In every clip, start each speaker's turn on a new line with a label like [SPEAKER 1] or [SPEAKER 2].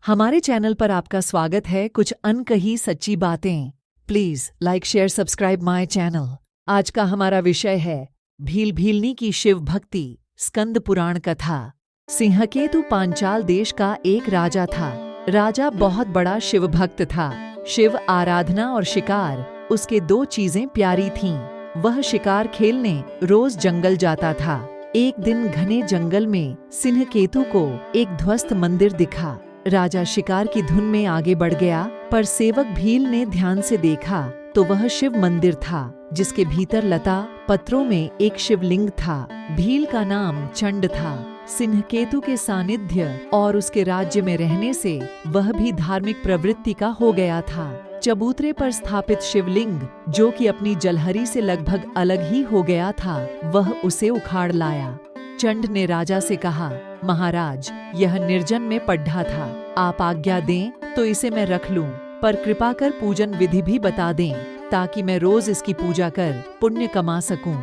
[SPEAKER 1] हमारे चैनल पर आपका स्वागत है। कुछ अनकही सच्ची बातें। Please like share subscribe my channel. आज का हमारा विषय है भील भीलनी की शिव भक्ति। स्कंद पुराण कथा। सिंहकेतु पांचाल देश का एक राजा था। राजा बहुत बड़ा शिव भक्त था। शिव आराधना और शिकार उसके दो चीजें प्यारी थीं। वह शिकार खेलने रोज जंगल जाता था। एक दिन घने जंगल में सिंहकेतु को एक ध्वस्त मंदिर दिखा। राजा शिकार की धुन में आगे बढ़ गया, पर सेवक भील ने ध्यान से देखा तो वह शिव मंदिर था, जिसके भीतर लता पत्रों में एक शिवलिंग था। भील का नाम चंड था। सिंहकेतु के सानिध्य और उसके राज्य में रहने से वह भी धार्मिक प्रवृत्ति का हो गया था। चबूतरे पर स्थापित शिवलिंग, जो कि अपनी जलहरी से लगभग अलग ही हो गया था, वह उसे उखाड़ लाया। चंड ने राजा से कहा, महाराज, यह निर्जन में पड्ढा था। आप आज्ञा दें तो इसे मैं रख लूं, पर कृपा कर पूजन विधि भी बता दें, ताकि मैं रोज इसकी पूजा कर पुण्य कमा सकूं।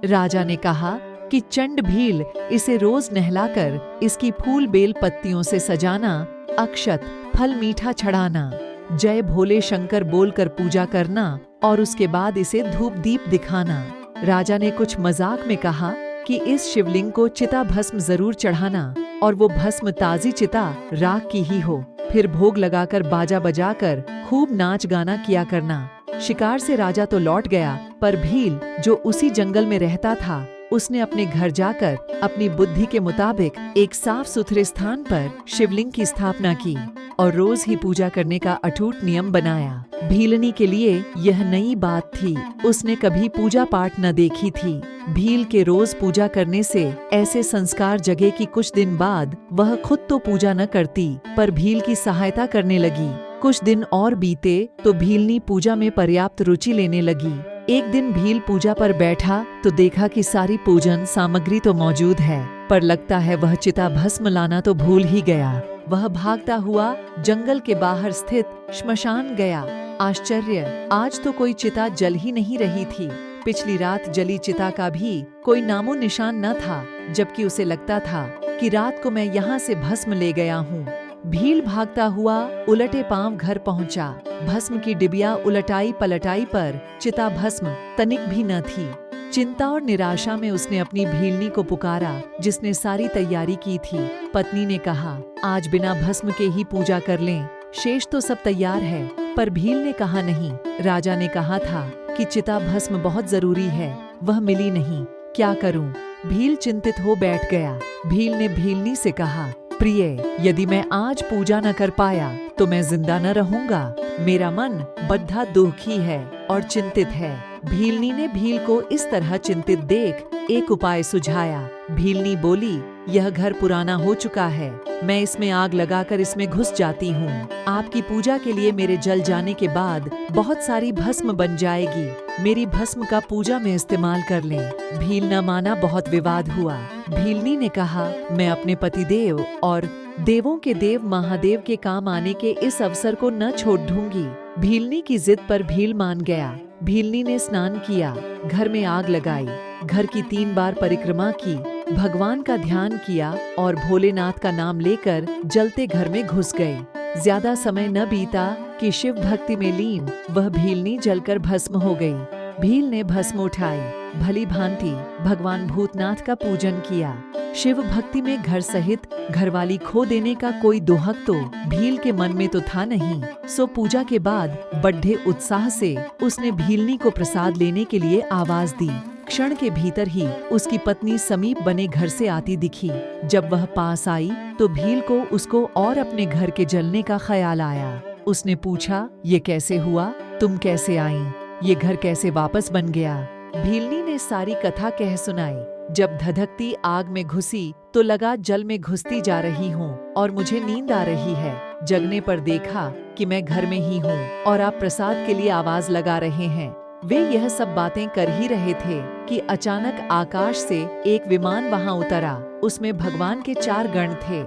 [SPEAKER 1] राजा ने कहा कि चंड भील, इसे रोज नहलाकर इसकी फूल बेल पत्तियों से सजाना, अक्षत फल मीठा चढ़ाना, जय भोले शंकर बोलकर पूजा करना और उसके बाद इसे धूप दीप दिखाना। राजा ने कुछ मजाक में कहा कि इस शिवलिंग को चिता भस्म जरूर चढ़ाना, और वो भस्म ताजी चिता राख की ही हो। फिर भोग लगाकर बाजा बजाकर खूब नाच गाना किया करना। शिकार से राजा तो लौट गया, पर भील, जो उसी जंगल में रहता था, उसने अपने घर जाकर अपनी बुद्धि के मुताबिक एक साफ सुथरे स्थान पर शिवलिंग की स्थापना की और रोज ही पूजा करने का अटूट नियम बनाया। भीलनी के लिए यह नई बात थी। उसने कभी पूजा पाठ न देखी थी। भील के रोज पूजा करने से ऐसे संस्कार जगे कि कुछ दिन बाद वह खुद तो पूजा न करती, पर भील की सहायता करने लगी। कुछ दिन और बीते तो भीलनी पूजा में पर्याप्त रुचि लेने लगी। एक दिन भील पूजा पर बैठा तो देखा कि सारी पूजन सामग्री तो मौजूद है, पर लगता है वह चिता भस्म लाना तो भूल ही गया। वह भागता हुआ जंगल के बाहर स्थित श्मशान गया। आश्चर्य, आज तो कोई चिता जल ही नहीं रही थी। पिछली रात जली चिता का भी कोई नामो निशान न था, जबकि उसे लगता था कि रात को मैं यहाँ से भस्म ले गया हूँ। भील भागता हुआ उलटे पांव घर पहुँचा। भस्म की डिबिया उलटाई पलटाई, पर चिता भस्म तनिक भी न थी। चिंता और निराशा में उसने अपनी भीलनी को पुकारा, जिसने सारी तैयारी की थी। पत्नी ने कहा, आज बिना भस्म के ही पूजा कर लें, शेष तो सब तैयार है। पर भील ने कहा नहीं। राजा ने कहा था कि चिता भस्म बहुत जरूरी है, वह मिली नहीं, क्या करूं? भील चिंतित हो बैठ गया। भील ने भीलनी से कहा, प्रिय, यदि मैं आज पूजा न कर पाया तो मैं जिंदा न रहूंगा। मेरा मन बद्धा दुखी है और चिंतित है। भीलनी ने भील को इस तरह चिंतित देख एक उपाय सुझाया। भीलनी बोली, यह घर पुराना हो चुका है, मैं इसमें आग लगाकर इसमें घुस जाती हूँ। आपकी पूजा के लिए मेरे जल जाने के बाद बहुत सारी भस्म बन जाएगी। मेरी भस्म का पूजा में इस्तेमाल कर लें। भील न माना, बहुत विवाद हुआ। भीलनी ने कहा, मैं अपने पतिदेव और देवों के देव महादेव के काम आने के इस अवसर को न छोड़ दूंगी। भीलनी की जिद पर भील मान गया। भीलनी ने स्नान किया, घर में आग लगाई, घर की 3 बार परिक्रमा की, भगवान का ध्यान किया और भोलेनाथ का नाम लेकर जलते घर में घुस गई। ज्यादा समय न बीता कि शिव भक्ति में लीन वह भीलनी जलकर भस्म हो गई। भील ने भस्म उठाई, भली भांति भगवान भूतनाथ का पूजन किया। शिव भक्ति में घर सहित घरवाली खो देने का कोई दोहक तो भील के मन में तो था नहीं। सो पूजा के बाद बड़े उत्साह से उसने भीलनी को प्रसाद लेने के लिए आवाज दी। क्षण के भीतर ही उसकी पत्नी समीप बने घर से आती दिखी। जब वह पास आई तो भील को उसको और अपने घर के जलने का ख्याल आया। उसने पूछा, ये कैसे हुआ? तुम कैसे आई? ये घर कैसे वापस बन गया? भीलनी ने सारी कथा कह सुनाई। जब धधकती आग में घुसी तो लगा जल में घुसती जा रही हूँ और मुझे नींद आ रही है। जगने पर देखा कि मैं घर में ही हूँ और आप प्रसाद के लिए आवाज लगा रहे हैं। वे यह सब बातें कर ही रहे थे कि अचानक आकाश से एक विमान वहां उतरा। उसमें भगवान के 4 गण थे।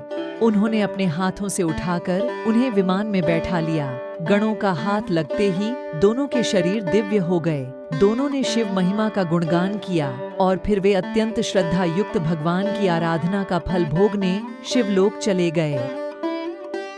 [SPEAKER 1] उन्होंने अपने हाथों से उठाकर उन्हें विमान में बैठा लिया। गणों का हाथ लगते ही दोनों के शरीर दिव्य हो गए। दोनों ने शिव महिमा का गुणगान किया और फिर वे अत्यंत श्रद्धा युक्त भगवान की आराधना का फल भोगने शिवलोक चले गए।